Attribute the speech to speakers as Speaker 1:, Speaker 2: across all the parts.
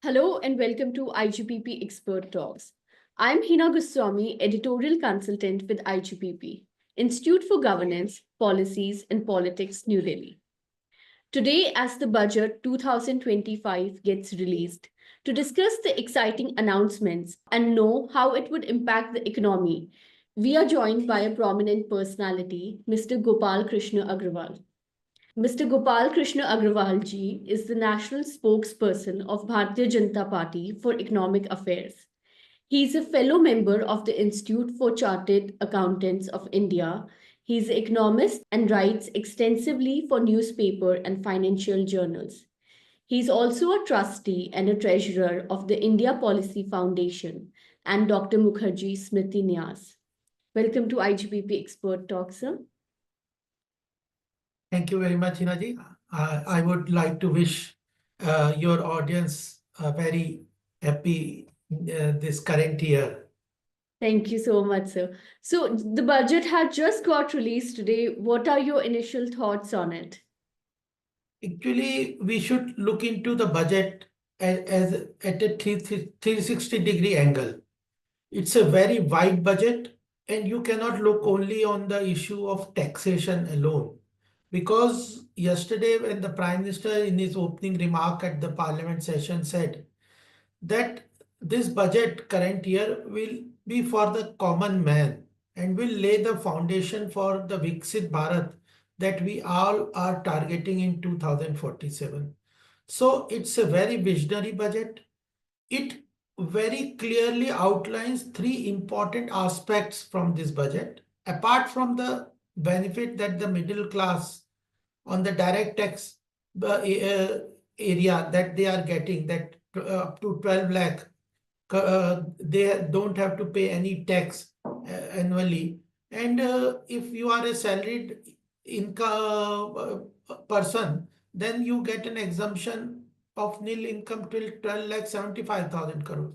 Speaker 1: Hello and welcome to IGPP Expert Talks. I'm Heena Goswami, editorial consultant with IGPP, Institute for Governance, Policies and Politics, New Delhi. Today, as the budget 2025 gets released, to discuss the exciting announcements and know how it would impact the economy, we are joined by a prominent personality, Mr. Gopal Krishna Agarwal. Mr. Gopal Krishna Agarwal ji is the national spokesperson of Bharatiya Janata Party for Economic Affairs. He is a fellow member of the Institute for Chartered Accountants of India. He is an economist and writes extensively for newspaper and financial journals. He is also a trustee and a treasurer of the India Policy Foundation and Dr. Mukherjee Smriti Nyas. Welcome to IGPP Expert Talk, sir.
Speaker 2: Thank you very much, Hinaji. I would like to wish your audience a very happy this current year.
Speaker 1: Thank you so much, sir. So the budget had just got released today. What are your initial thoughts on it?
Speaker 2: Actually, we should look into the budget as at a 360-degree angle. It's a very wide budget, and you cannot look only on the issue of taxation alone. Because yesterday, when the Prime Minister in his opening remark at the Parliament session said that this budget current year will be for the common man and will lay the foundation for the Viksit Bharat that we all are targeting in 2047. So it's a very visionary budget. It very clearly outlines three important aspects from this budget. Apart from the benefit that the middle class on the direct tax area that they are getting, that up to 12 lakh, they don't have to pay any tax annually. And if you are a salaried income person, then you get an exemption of nil income till 12 lakh 75,000 crores.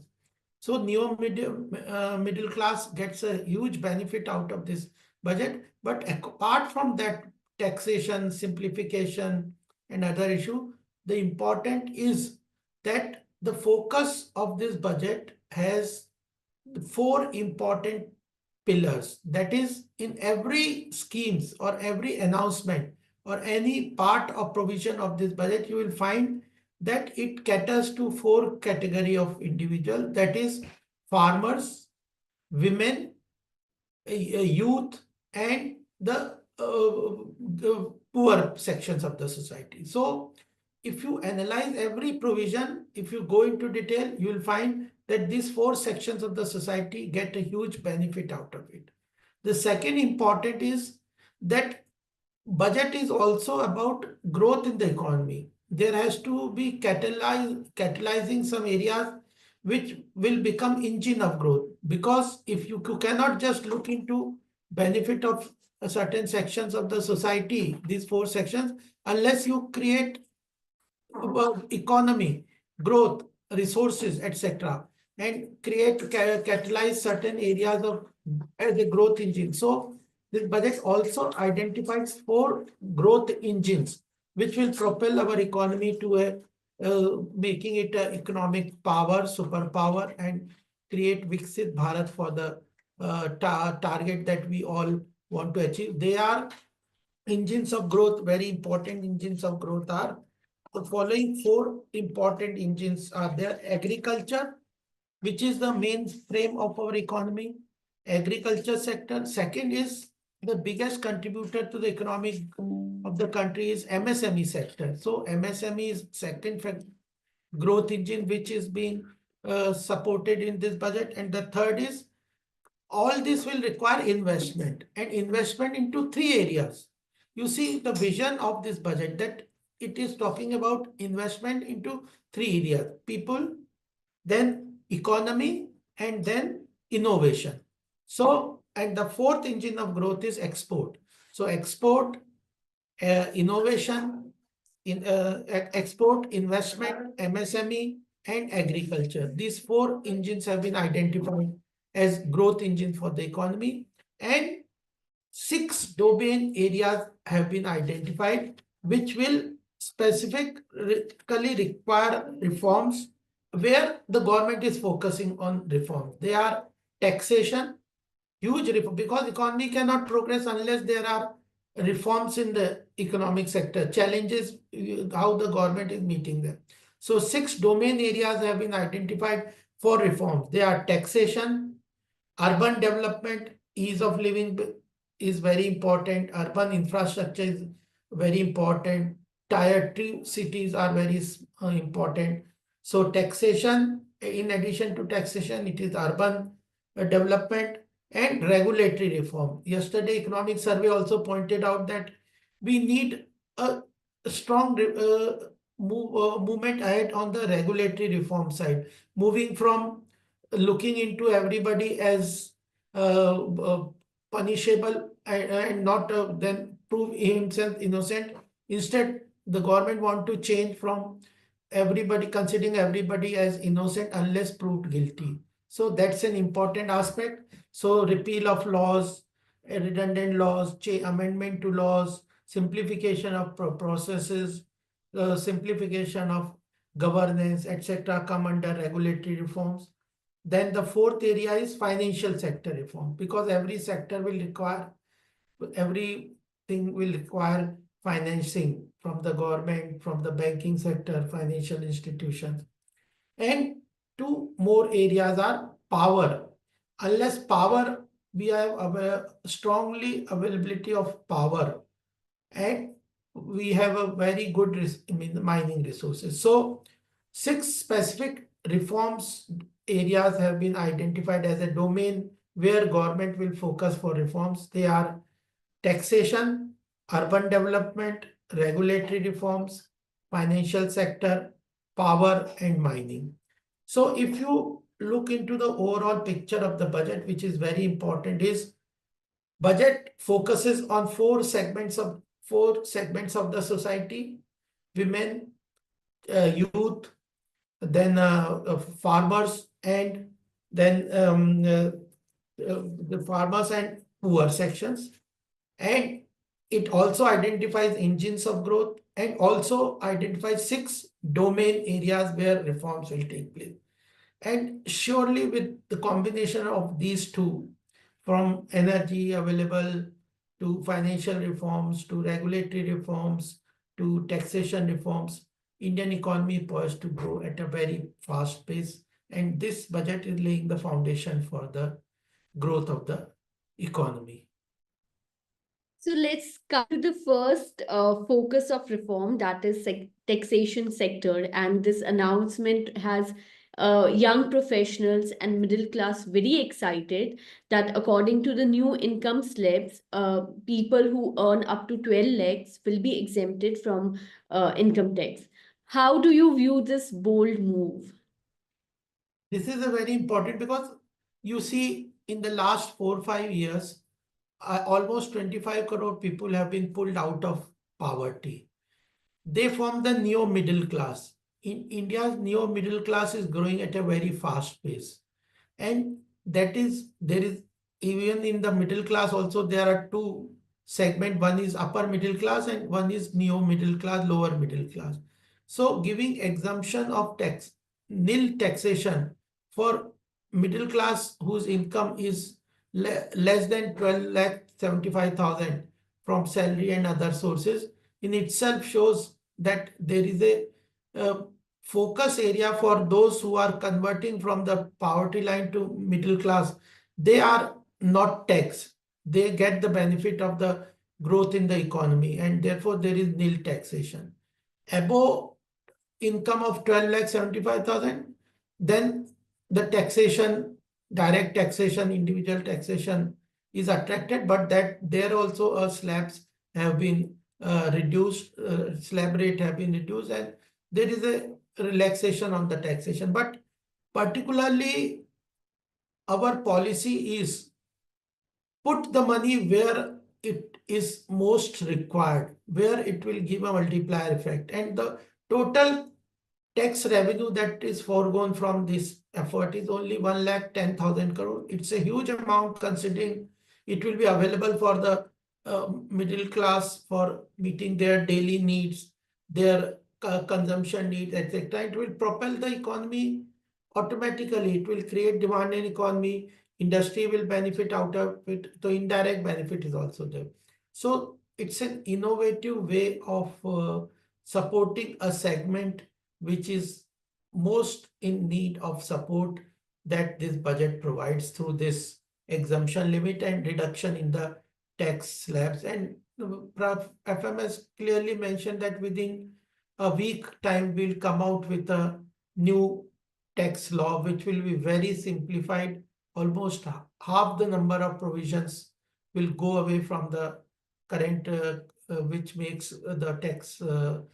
Speaker 2: So middle class gets a huge benefit out of this budget. But apart from that, taxation, simplification, and other issue, the important is that the focus of this budget has four important pillars. That is, in every schemes or every announcement or any part of provision of this budget, you will find that it caters to four category of individual. That is farmers, women, youth, and the poor sections of the society. So if you analyze every provision, if you go into detail, you will find that these four sections of the society get a huge benefit out of it. The second important is that budget is also about growth in the economy. There has to be catalyzing some areas which will become engine of growth. Because if you cannot just look into benefit of certain sections of the society, these four sections, unless you create economy, growth, resources, etc., and catalyze certain areas of as a growth engine. So this budget also identifies four growth engines which will propel our economy to a making it an economic power, superpower, and create Viksit Bharat for the target that we all want to achieve. They are engines of growth. Very important engines of growth are the following four important engines are there. Agriculture, which is the mainframe of our economy. Agriculture sector. Second is the biggest contributor to the economic of the country is MSME sector. So MSME is second growth engine which is being supported in this budget. And the third is all this will require investment, and investment into three areas. You see the vision of this budget that it is talking about investment into three areas: people, then economy, and then innovation. So, and the fourth engine of growth is export. So export, innovation, export, investment, MSME, and agriculture. These four engines have been identified as growth engines for the economy, and six domain areas have been identified which will specifically require reforms where the government is focusing on reforms. They are taxation, huge reform, because economy cannot progress unless there are reforms in the economic sector. Challenges, how the government is meeting them. So 6 domain areas have been identified for reforms. They are taxation, urban development, ease of living is very important. Urban infrastructure is very important. Tier 2 cities are very important. So taxation, in addition to taxation, it is urban development and regulatory reform. Yesterday, economic survey also pointed out that we need a strong movement ahead on the regulatory reform side, moving from looking into everybody as punishable and not then prove himself innocent. Instead, the government want to change from everybody, considering everybody as innocent unless proved guilty. So that's an important aspect. So repeal of laws, redundant laws, amendment to laws, simplification of processes, simplification of governance, etc., come under regulatory reforms. Then the fourth area is financial sector reform, because everything will require financing from the government, from the banking sector, financial institutions. And two more areas are power. Unless power, we have strongly availability of power, and we have a very good mining resources. So 6 specific reforms areas have been identified as a domain where government will focus for reforms. They are taxation, urban development, regulatory reforms, financial sector, power, and mining. So if you look into the overall picture of the budget, which is very important, is budget focuses on four segments of the society: women, youth, then farmers, and then the farmers and poor sections. And it also identifies engines of growth and also identifies 6 domain areas where reforms will take place. And surely with the combination of these two, from energy available to financial reforms to regulatory reforms to taxation reforms, Indian economy is poised to grow at a very fast pace. And this budget is laying the foundation for the growth of the economy.
Speaker 1: So let's come to the first focus of reform, that is taxation sector. And this announcement has young professionals and middle class very excited that according to the new income slabs, people who earn up to 12 lakhs will be exempted from income tax. How do you view this bold move?
Speaker 2: This is a very important, because you see in the last 4 or 5 years, almost 25 crore people have been pulled out of poverty. They form the neo middle class. In India's neo middle class is growing at a very fast pace. And there is even in the middle class also, there are two segments. One is upper middle class and one is neo middle class, lower middle class. So giving exemption of tax, nil taxation for middle class whose income is less than 12 lakh 75,000 from salary and other sources, in itself shows that there is a focus area for those who are converting from the poverty line to middle class. They are not taxed. They get the benefit of the growth in the economy, and therefore there is nil taxation. Above income of 12 lakh 75,000, then the taxation, direct taxation, individual taxation is attracted, but that there also slabs have been reduced, slab rate have been reduced, and there is a relaxation on the taxation. But particularly our policy is put the money where it is most required, where it will give a multiplier effect, and the total tax revenue that is foregone from this effort is only 1,10,000 crore. It's a huge amount considering it will be available for the middle class for meeting their daily needs, their consumption needs, etc. It will propel the economy automatically. It will create demand in economy. Industry will benefit out of it. The indirect benefit is also there. So it's an innovative way of supporting a segment which is most in need of support, that this budget provides through this exemption limit and reduction in the tax slabs. And Prof. FMS clearly mentioned that within a week time we'll come out with a new tax law which will be very simplified. Almost half the number of provisions will go away from the current, which makes the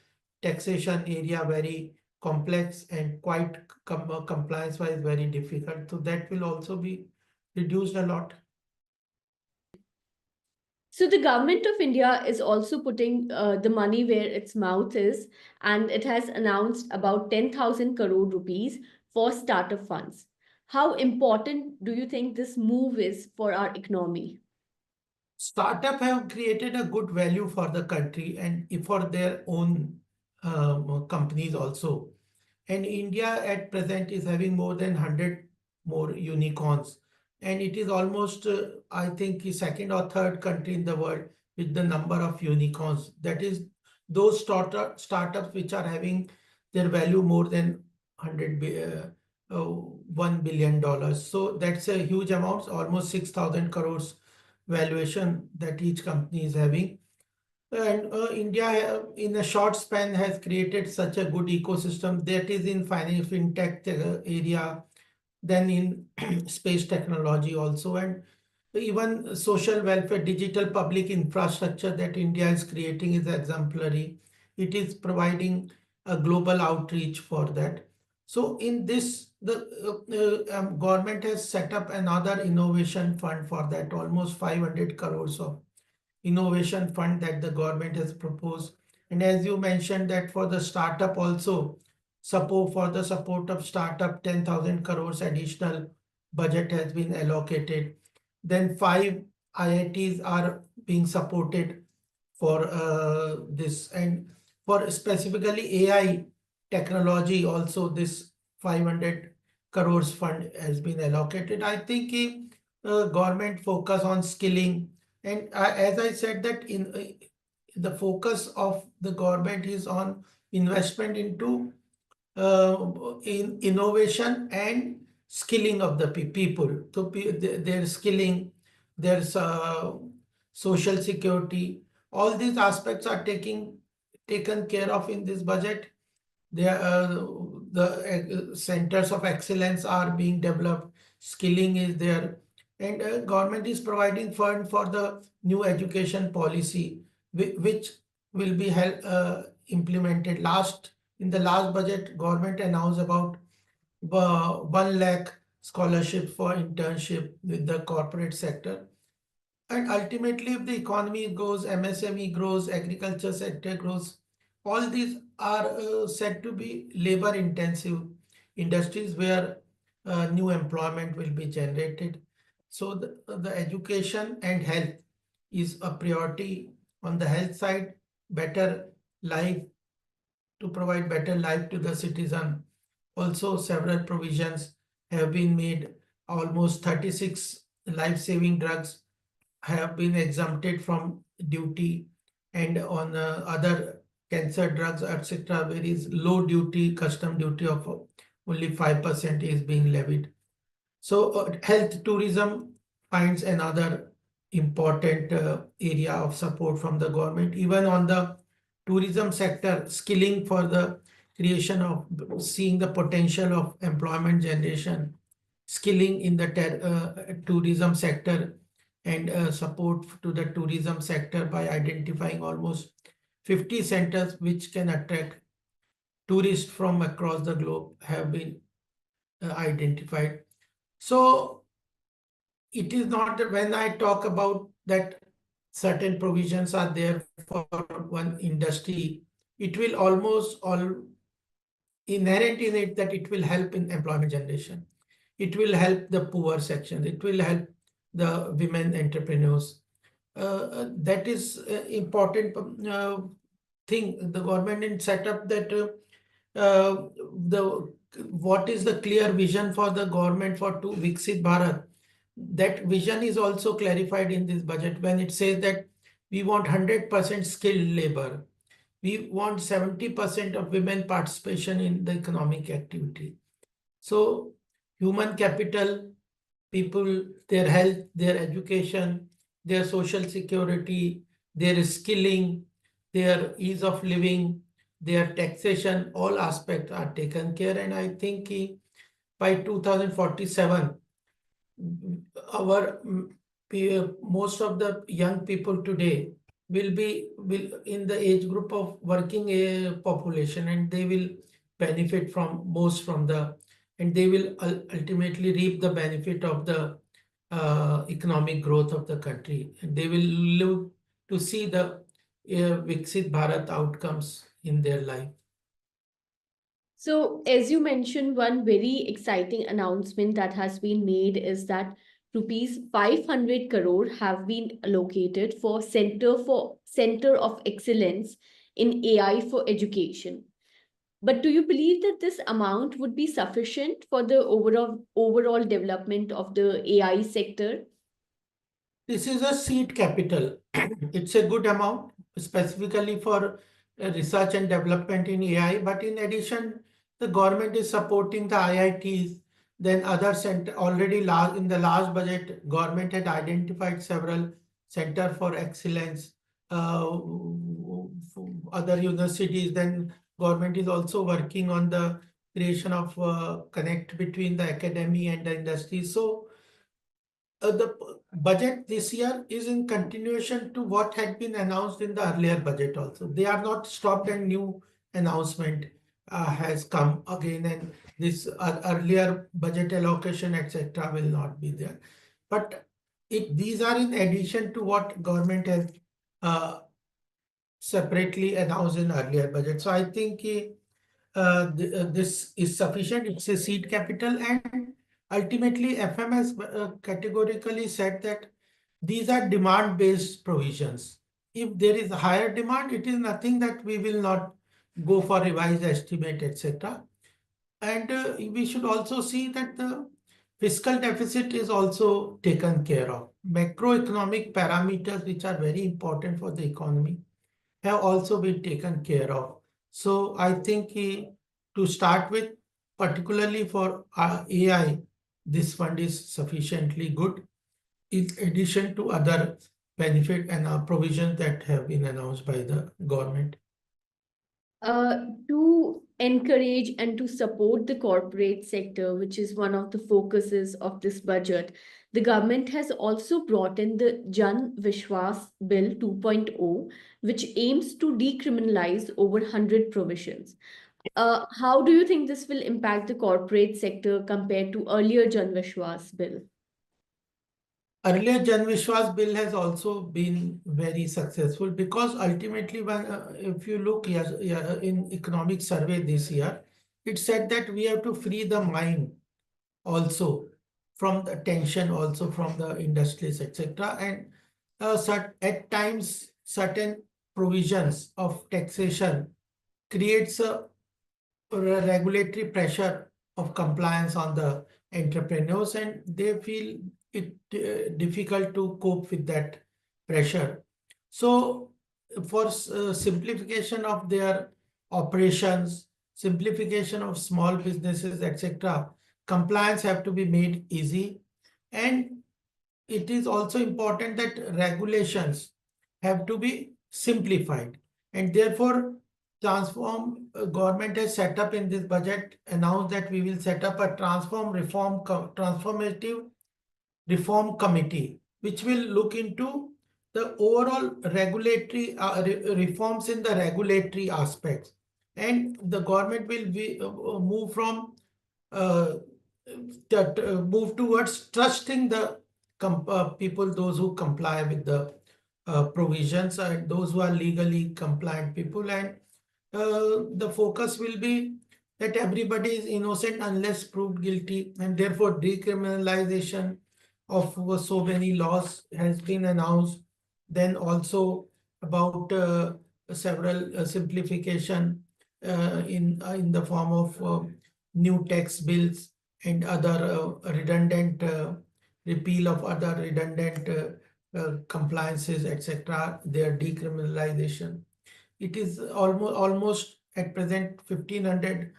Speaker 2: taxation area very complex and quite compliance wise very difficult. So that will also be reduced a lot.
Speaker 1: So the government of India is also putting the money where its mouth is, and it has announced about 10,000 crore rupees for startup funds. How important do you think this move is for our economy?
Speaker 2: Startup have created a good value for the country and for their own companies also. And India at present is having more than 100 more unicorns. And it is almost, I think, the second or third country in the world with the number of unicorns. That is, those startups which are having their value more than 1 billion dollars. So that's a huge amount, almost 6,000 crores valuation that each company is having. And India, in a short span, has created such a good ecosystem that is in finance, fintech area, then in space technology also, and even social welfare, digital public infrastructure that India is creating is exemplary. It is providing a global outreach for that. So in this, the government has set up another innovation fund for that, almost 500 crores of innovation fund that the government has proposed. And as you mentioned that for the startup also, support of startup, 10,000 crores additional budget has been allocated. Then 5 IITs are being supported for this, and for specifically AI technology also this 500 crores fund has been allocated. I think government focus on skilling, and as I said that the focus of the government is on investment into in innovation and skilling of the people. So their skilling, there's social security, all these aspects are taken care of in this budget. There the centers of excellence are being developed, skilling is there, and government is providing fund for the new education policy, which will be implemented. In the last budget, government announced about 1 lakh scholarship for internship with the corporate sector. And ultimately, if the economy grows, MSME grows, agriculture sector grows, all these are said to be labor intensive industries where new employment will be generated. So the education and health is a priority. On the health side, better life, to provide better life to the citizen. Also, several provisions have been made. Almost 36 life-saving drugs have been exempted from duty, and on other cancer drugs, etc., there is low duty, custom duty of only 5% is being levied. So health tourism finds another important area of support from the government. Even on the tourism sector, skilling for the creation of seeing the potential of employment generation, skilling in the tourism sector, and support to the tourism sector by identifying almost 50 centers which can attract tourists from across the globe have been identified. So it is not that when I talk about that certain provisions are there for one industry, it will almost all inherent in it that it will help in employment generation. It will help the poor section. It will help the women entrepreneurs. That is important thing the government didn't set up that the what is the clear vision for the government for to Viksit Bharat. That vision is also clarified in this budget when it says that we want 100% skilled labor. We want 70% of women participation in the economic activity. So human capital, people, their health, their education, their social security, their skilling, their ease of living, their taxation, all aspects are taken care. And I think by 2047, our most of the young people today will in the age group of working population, and they will benefit from most from the, and they will ultimately reap the benefit of the economic growth of the country, and they will live to see the Viksit Bharat outcomes in their life.
Speaker 1: So, as you mentioned, one very exciting announcement that has been made is that rupees 500 crore have been allocated for Center of Excellence in AI for Education. But do you believe that this amount would be sufficient for the overall development of the AI sector?
Speaker 2: This is a seed capital. It's a good amount, specifically for research and development in AI. But in addition, the government is supporting the IITs. Then other center already in the last budget, government had identified several center for excellence, other universities. Then government is also working on the creation of connect between the academy and the industry. So the budget this year is in continuation to what had been announced in the earlier budget also. They are not stopped and new announcement has come again, and this earlier budget allocation, etc., will not be there. But these are in addition to what government has separately announced in earlier budget. So I think this is sufficient. It's a seed capital, and ultimately FMS categorically said that these are demand-based provisions. If there is higher demand, it is nothing that we will not go for revised estimate, etc. And we should also see that the fiscal deficit is also taken care of. Macroeconomic parameters, which are very important for the economy, have also been taken care of. So I think to start with, particularly for AI, this fund is sufficiently good in addition to other benefit and provisions that have been announced by the government.
Speaker 1: To encourage and to support the corporate sector, which is one of the focuses of this budget, the government has also brought in the Jan Vishwas Bill 2.0, which aims to decriminalize over 100 provisions. How do you think this will impact the corporate sector compared to earlier Jan Vishwas Bill?
Speaker 2: Earlier, Jan Vishwas bill has also been very successful because ultimately, when if you look, yes, yeah, in economic survey this year, it said that we have to free the mind also from the tension, also from the industries, etc. And at times, certain provisions of taxation creates a regulatory pressure of compliance on the entrepreneurs, and they feel it difficult to cope with that pressure. So for simplification of their operations, simplification of small businesses, etc., compliance have to be made easy. And it is also important that regulations have to be simplified, and therefore government has set up in this budget, announced that we will set up a transformative reform committee, which will look into the overall regulatory reforms in the regulatory aspects. And the government will move from uh, move towards trusting the people, those who comply with the provisions, and those who are legally compliant people. And the focus will be that everybody is innocent unless proved guilty, and therefore decriminalization of so many laws has been announced. Then also about several simplification in the form of new tax bills and other redundant repeal of other redundant compliances, etc. Their decriminalization. It is almost at present 1,500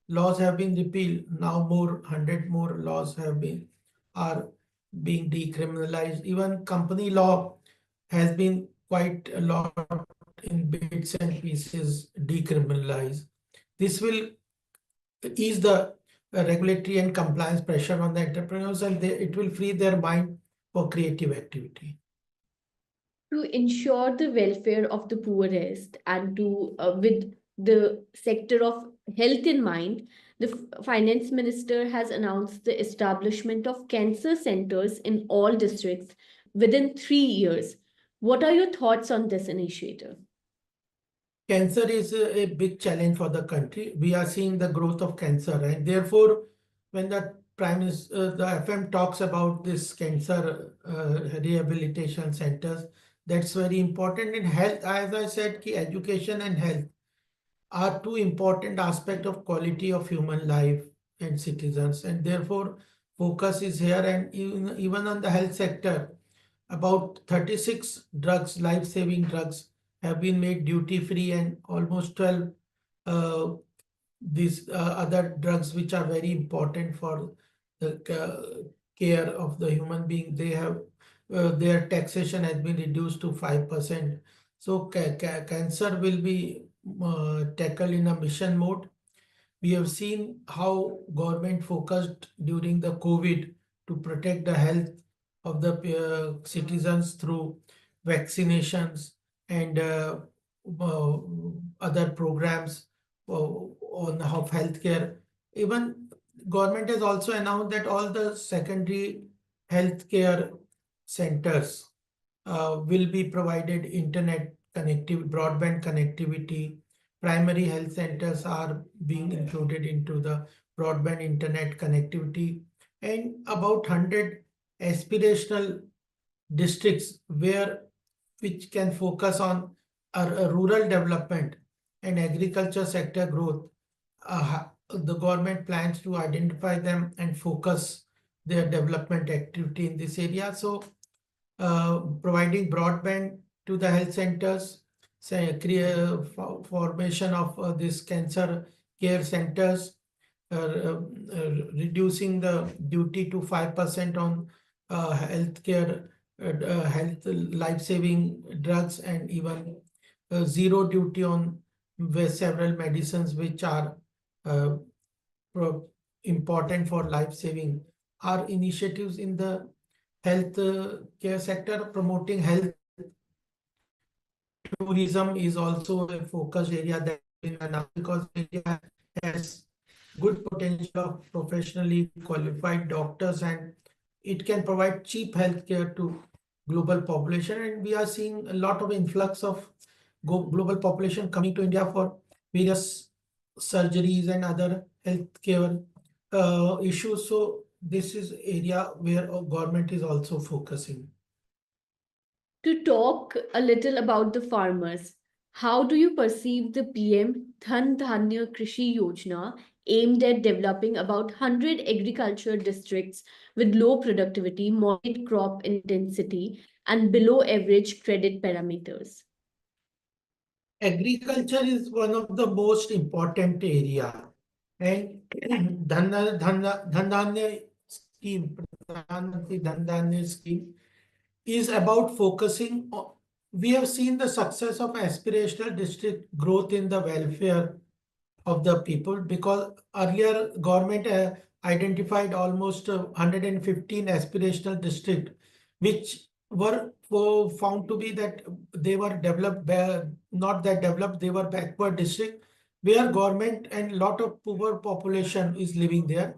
Speaker 2: laws have been repealed. Now more 100 more laws are being decriminalized. Even company law has been quite a lot in bits and pieces decriminalized. This will ease the regulatory and compliance pressure on the entrepreneurs, and it will free their mind for creative activity.
Speaker 1: To ensure the welfare of the poorest and to with the sector of health in mind, the finance minister has announced the establishment of cancer centers in all districts within 3 years. What are your thoughts on this initiative?
Speaker 2: Cancer is a big challenge for the country. We are seeing the growth of cancer, and therefore, when the Prime Minister, the FM talks about this cancer rehabilitation centers, that's very important. In health, as I said, ki education and health are two important aspects of quality of human life and citizens, and therefore focus is here. And even on the health sector, about 36 drugs, life-saving drugs, have been made duty-free, and almost 12 uh, these other drugs which are very important for the care of the human being, they have their taxation has been reduced to 5%. So cancer will be tackled in a mission mode. We have seen how government focused during the COVID to protect the health of the citizens through vaccinations and uh, other programs on of healthcare. Even government has also announced that all the secondary healthcare centers will be provided internet connectivity, broadband connectivity. Primary health centers are being included into the broadband internet connectivity, and about 100 aspirational districts which can focus on a rural development and agriculture sector growth. The government plans to identify them and focus their development activity in this area. So providing broadband to the health centers, say, formation of this cancer care centers, reducing the duty to 5% on healthcare, health life-saving drugs, and even zero duty on several medicines which are uh, important for life-saving, are initiatives in the health care sector. Promoting health tourism is also a focus area that in announced, because India has good potential of professionally qualified doctors, and it can provide cheap healthcare to global population. And we are seeing a lot of influx of global population coming to India for various surgeries and other healthcare issues. So this is area where our government is also focusing.
Speaker 1: To talk a little about the farmers, how do you perceive the PM Dhan Dhanya Krishi Yojana aimed at developing about 100 agriculture districts with low productivity, moderate crop intensity, and below average credit parameters?
Speaker 2: Agriculture is one of the most important area, and Dhan scheme, Pradhan Mantri Dhan Dhanya scheme is about focusing on. We have seen the success of aspirational district growth in the welfare of the people, because earlier government identified almost 115 aspirational district which were found to be that they were developed, not that developed, they were backward district, where government and lot of poor population is living there.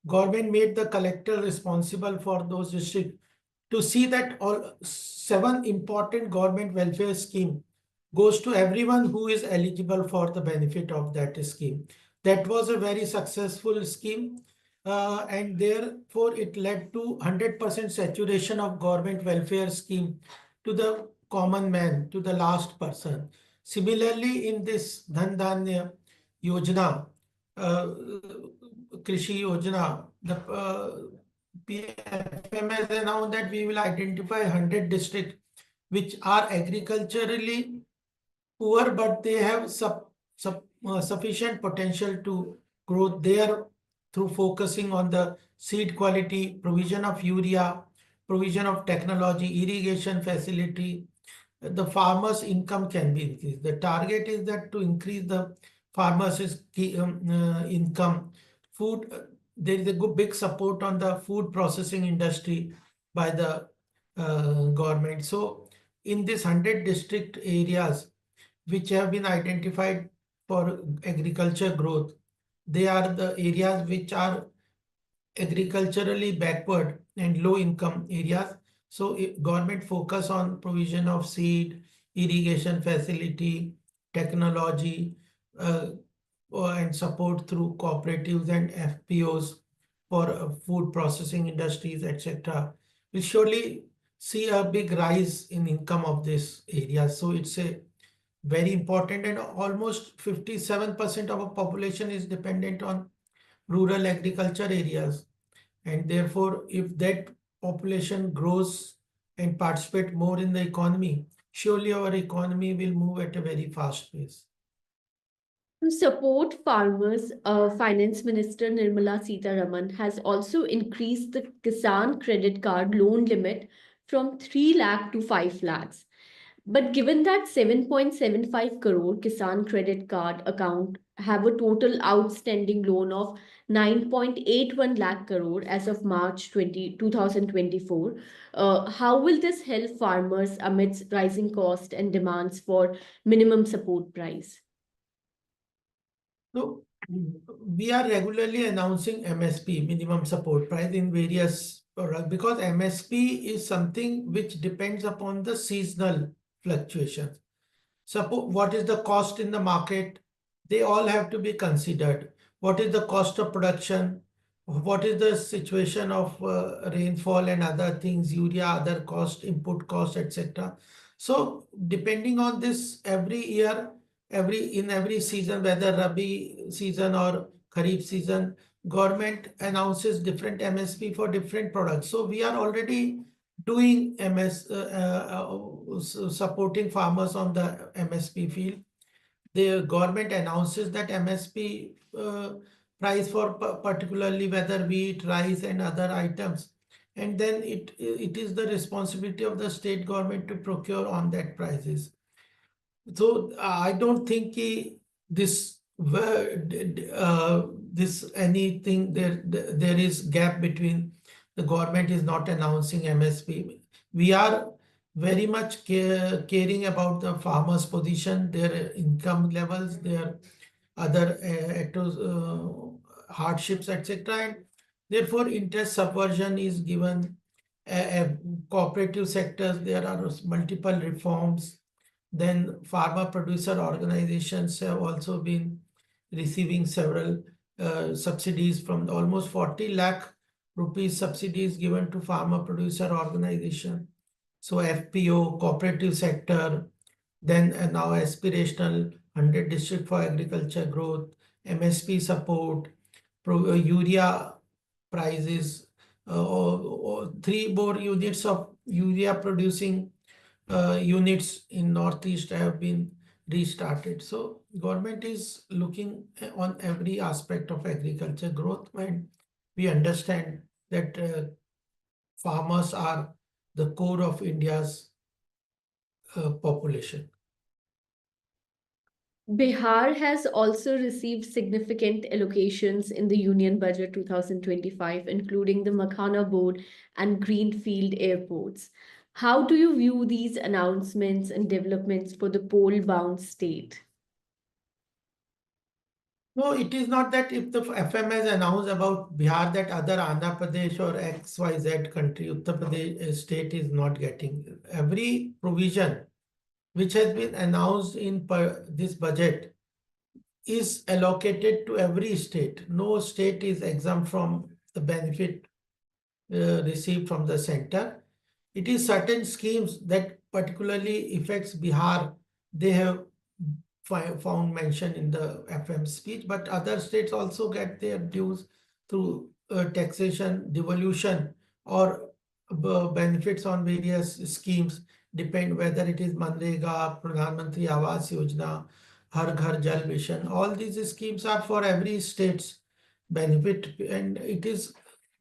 Speaker 2: Government made the collector responsible for those districts to see that all 7 important government welfare scheme goes to everyone who is eligible for the benefit of that scheme. That was a very successful scheme, and therefore it led to 100% saturation of government welfare scheme to the common man, to the last person. Similarly, in this Dhan Dhanya Yojana, Krishi Yojana, the PFM has announced that we will identify 100 districts which are agriculturally poor, but they have sufficient potential to grow there through focusing on the seed quality, provision of urea, provision of technology, irrigation facility. The farmers' income can be increased. The target is that to increase the farmers' income. Food, there is a good big support on the food processing industry by the government. So in this 100 district areas, which have been identified for agriculture growth, they are the areas which are agriculturally backward and low income areas. So government focus on provision of seed, irrigation facility, technology, and support through cooperatives and FPOs for food processing industries, etc. will surely see a big rise in income of this area. So it's a very important, and almost 57% of our population is dependent on rural agriculture areas. And therefore, if that population grows and participate more in the economy, surely our economy will move at a very fast pace.
Speaker 1: To support farmers, Finance Minister Nirmala Sitharaman has also increased the Kisan credit card loan limit from 3 lakh to 5 lakhs. But given that 7.75 crore Kisan credit card account have a total outstanding loan of 9.81 lakh crore as of March 2024, how will this help farmers amidst rising cost and demands for minimum support price?
Speaker 2: So we are regularly announcing MSP, minimum support price, in various products, because MSP is something which depends upon the seasonal fluctuations. Suppose what is the cost in the market, they all have to be considered. What is the cost of production? What is the situation of rainfall and other things, urea, other cost, input cost, etc. So depending on this, every year, in every season, whether Rabi season or Kharif season, government announces different MSP for different products. So we are already doing supporting farmers on the MSP field. The government announces that MSP price for particularly whether wheat, rice, and other items, and then it is the responsibility of the state government to procure on that prices. So I don't think this this anything there is gap between the government is not announcing MSP. We are very much caring about the farmers' position, their income levels, their other hardships, etc. And therefore, interest subversion is given. Cooperative sectors, there are multiple reforms. Then farmer producer organizations have also been receiving several subsidies from almost 40 lakh rupees subsidies given to farmer producer organization. So FPO, cooperative sector, then now aspirational 100 district for agriculture growth, MSP support, urea prices, or 3 more units of urea producing units in Northeast have been restarted. So government is looking on every aspect of agriculture growth, and we understand that farmers are the core of India's population.
Speaker 1: Bihar has also received significant allocations in the Union Budget 2025, including the Makhana Board and Greenfield airports. How do you view these announcements and developments for the pole-bound state?
Speaker 2: No, it is not that if the FM has announced about Bihar that other Andhra Pradesh or XYZ country, Uttar Pradesh state is not getting. Every provision which has been announced in this budget is allocated to every state. No state is exempt from the benefit received from the center. It is certain schemes that particularly affects Bihar. They have found mention in the FM speech, but other states also get their dues through taxation, devolution, or benefits on various schemes, depend whether it is Manrega, Pradhan Mantri Awas Yojana, Har Ghar Jal Mission. All these schemes are for every state's benefit, and it is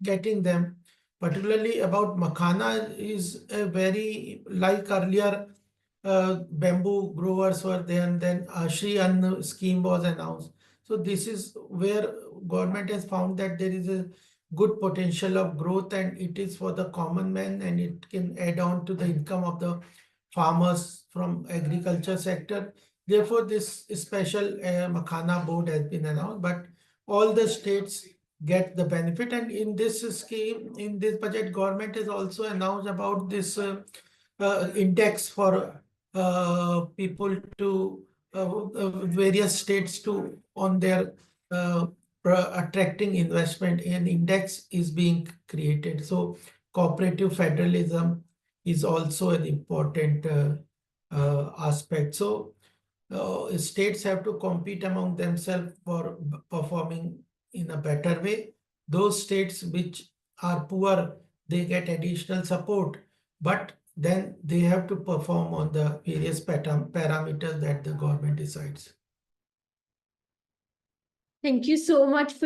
Speaker 2: getting them. Particularly about Makhana is a very, like earlier, bamboo growers were there, and then Shri Anna scheme was announced. So this is where government has found that there is a good potential of growth, and it is for the common man, and it can add on to the income of the farmers from agriculture sector. Therefore, this special Makhana board has been announced, but all the states get the benefit. And in this scheme, in this budget, government has also announced about this index for people to various states to on their attracting investment, and index is being created. So cooperative federalism is also an important aspect. So states have to compete among themselves for performing in a better way. Those states which are poor, they get additional support, but then they have to perform on the various parameters that the government decides.
Speaker 1: Thank you so much for